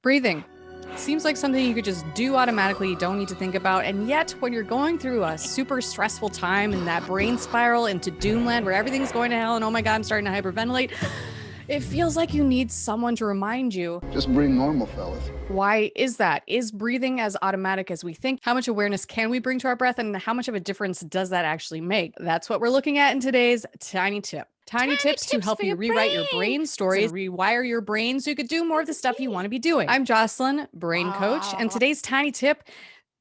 Breathing. Seems like something you could just do automatically, you don't need to think about, and yet when you're going through a super stressful time in that brain spiral into doomland where everything's going to hell and oh my god, I'm starting to hyperventilate, it feels like you need someone to remind you. Just breathe normal, fellas. Why is that? Is breathing as automatic as we think? How much awareness can we bring to our breath, and how much of a difference does that actually make? That's what we're looking at in today's Tiny Tip. Tiny tips to help you rewrite your brain stories, rewire your brain so you could do more of the stuff you want to be doing. I'm Jocelyn, brain coach, and today's tiny tip,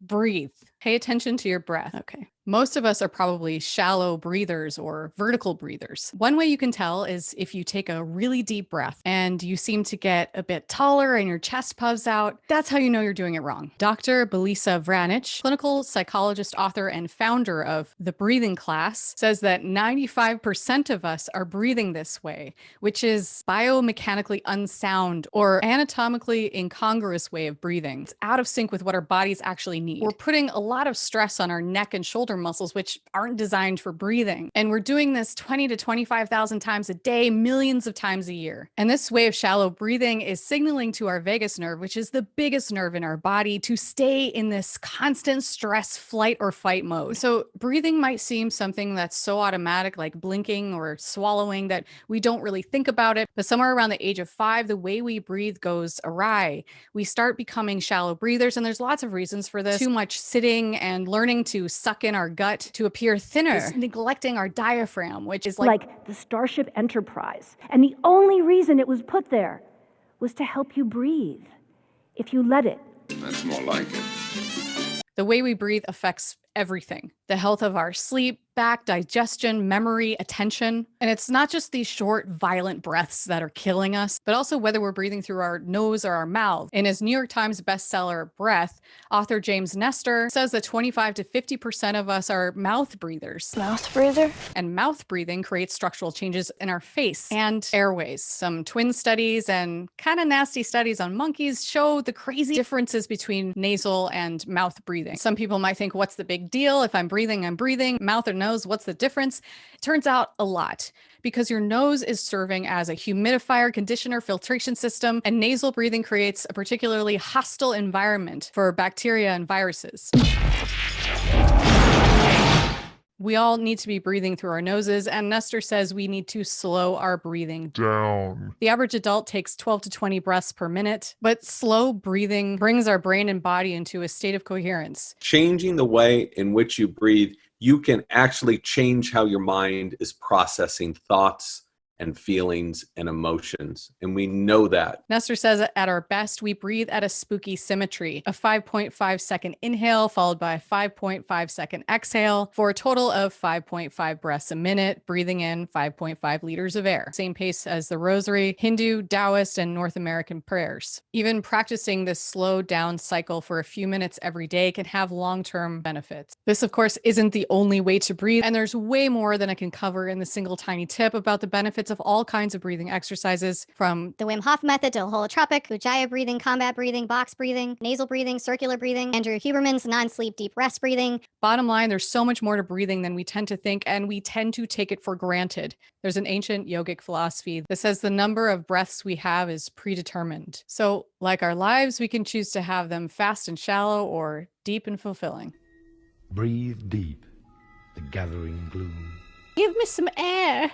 breathe. Pay attention to your breath. Okay. Most of us are probably shallow breathers or vertical breathers. One way you can tell is if you take a really deep breath and you seem to get a bit taller and your chest puffs out, that's how you know you're doing it wrong. Dr. Belisa Vranic, clinical psychologist, author, and founder of The Breathing Class, says that 95% of us are breathing this way, which is biomechanically unsound or anatomically incongruous way of breathing. It's out of sync with what our bodies actually need. We're putting a lot of stress on our neck and shoulder muscles, which aren't designed for breathing. And we're doing this 20 to 25,000 times a day, millions of times a year. And this way of shallow breathing is signaling to our vagus nerve, which is the biggest nerve in our body, to stay in this constant stress, flight or fight mode. So breathing might seem something that's so automatic, like blinking or swallowing, that we don't really think about it. But somewhere around the age of 5, the way we breathe goes awry. We start becoming shallow breathers, and there's lots of reasons for this. Too much sitting and learning to suck in our gut to appear thinner, neglecting our diaphragm, which is like the Starship Enterprise. And the only reason it was put there was to help you breathe, if you let it. That's more like it. the way we breathe affects everything. The health of our sleep, back, digestion, memory, attention. And it's not just these short, violent breaths that are killing us, but also whether we're breathing through our nose or our mouth. In his New York Times bestseller, Breath, author James Nestor says that 25 to 50% of us are mouth breathers. Mouth breather? And mouth breathing creates structural changes in our face and airways. Some twin studies and kind of nasty studies on monkeys show the crazy differences between nasal and mouth breathing. Some people might think, what's the big deal? If I'm breathing, I'm breathing. Mouth or nose, what's the difference? It turns out a lot, because your nose is serving as a humidifier, conditioner, filtration system, and nasal breathing creates a particularly hostile environment for bacteria and viruses. We all need to be breathing through our noses, and Nestor says we need to slow our breathing down. The average adult takes 12 to 20 breaths per minute, but slow breathing brings our brain and body into a state of coherence. Changing the way in which you breathe, you can actually change how your mind is processing thoughts and feelings and emotions. And we know that. Nestor says that at our best, we breathe at a spooky symmetry, a 5.5 second inhale followed by a 5.5 second exhale for a total of 5.5 breaths a minute, breathing in 5.5 liters of air. Same pace as the Rosary, Hindu, Taoist, and North American prayers. Even practicing this slow down cycle for a few minutes every day can have long-term benefits. This, of course, isn't the only way to breathe, and there's way more than I can cover in the single tiny tip about the benefits of all kinds of breathing exercises, from the Wim Hof method to holotropic, Ujjayi breathing, combat breathing, box breathing, nasal breathing, circular breathing, Andrew Huberman's non-sleep deep rest breathing. Bottom line, there's so much more to breathing than we tend to think, and we tend to take it for granted. There's an ancient yogic philosophy that says the number of breaths we have is predetermined. So, like our lives, we can choose to have them fast and shallow or deep and fulfilling. Breathe deep, the gathering gloom. Give me some air.